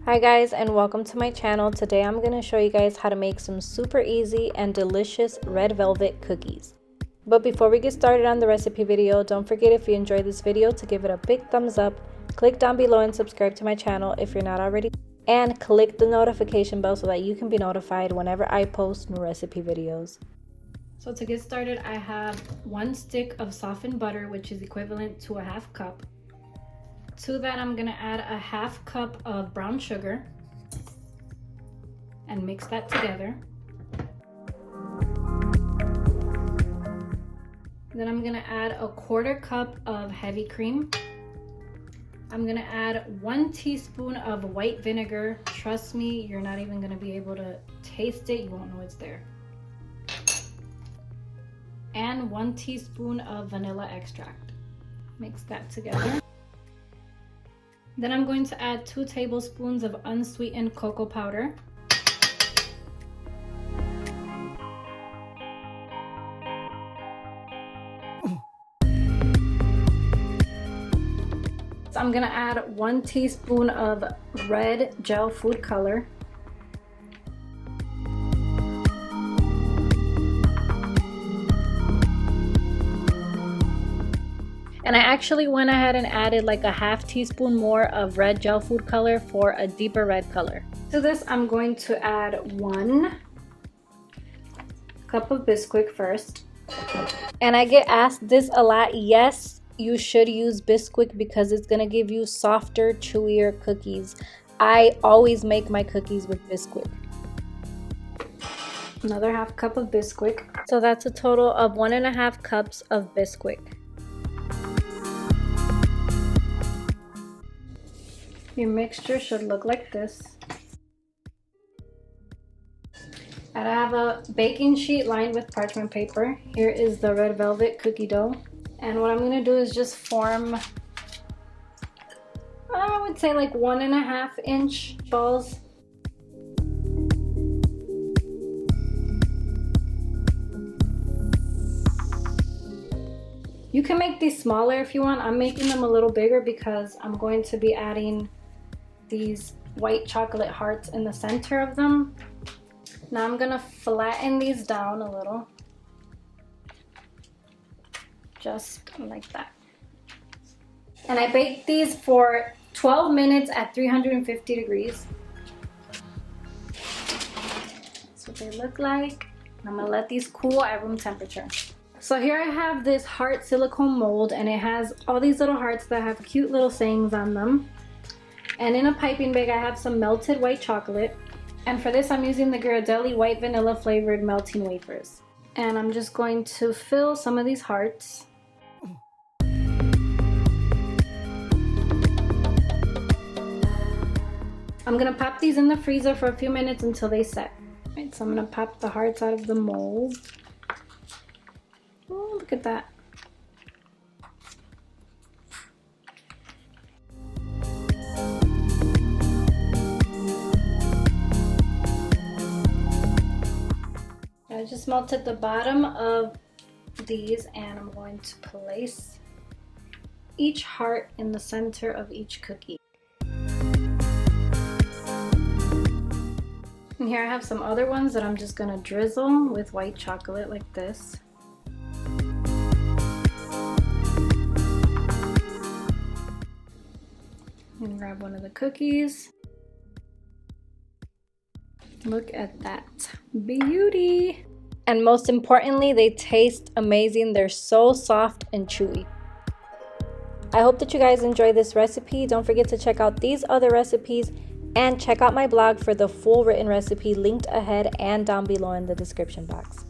Hi guys, and welcome to my channel. Today I'm going to show you guys how to make some super easy and delicious red velvet cookies. But before we get started on the recipe video, don't forget, if you enjoyed this video, to give it a big thumbs up, click down below and subscribe to my channel if you're not already, and click the notification bell so that you can be notified whenever I post new recipe videos. So to get started, I have 1 stick of softened butter, which is equivalent to a ½ cup. To that, I'm gonna add a ½ cup of brown sugar and mix that together. Then I'm gonna add a ¼ cup of heavy cream. I'm gonna add 1 teaspoon of white vinegar. Trust me, you're not even gonna be able to taste it. You won't know it's there. And 1 teaspoon of vanilla extract. Mix that together. Then I'm going to add 2 tablespoons of unsweetened cocoa powder. So I'm gonna add 1 teaspoon of red gel food color. And I actually went ahead and added like a ½ teaspoon more of red gel food color for a deeper red color. To this, I'm going to add 1 cup of Bisquick first. And I get asked this a lot. Yes, you should use Bisquick because it's gonna give you softer, chewier cookies. I always make my cookies with Bisquick. Another ½ cup of Bisquick. So that's a total of 1½ cups of Bisquick. Your mixture should look like this. And I have a baking sheet lined with parchment paper. Here is the red velvet cookie dough. And what I'm gonna do is just form, I would say like 1½ inch balls. You can make these smaller if you want. I'm making them a little bigger because I'm going to be adding these white chocolate hearts in the center of them. Now I'm gonna flatten these down a little, just like that. And I baked these for 12 minutes at 350 degrees. That's what they look like. I'm gonna let these cool at room temperature. So here I have this heart silicone mold, and it has all these little hearts that have cute little sayings on them. And in a piping bag, I have some melted white chocolate. And for this, I'm using the Ghirardelli white vanilla flavored melting wafers. And I'm just going to fill some of these hearts. I'm gonna pop these in the freezer for a few minutes until they set. Right, so I'm gonna pop the hearts out of the mold. Oh, look at that. I just melted the bottom of these, and I'm going to place each heart in the center of each cookie. And here I have some other ones that I'm just going to drizzle with white chocolate like this. And grab one of the cookies. Look at that beauty. And most importantly, they taste amazing. They're so soft and chewy. I hope that you guys enjoy this recipe. Don't forget to check out these other recipes and check out my blog for the full written recipe, linked ahead and down below in the description box.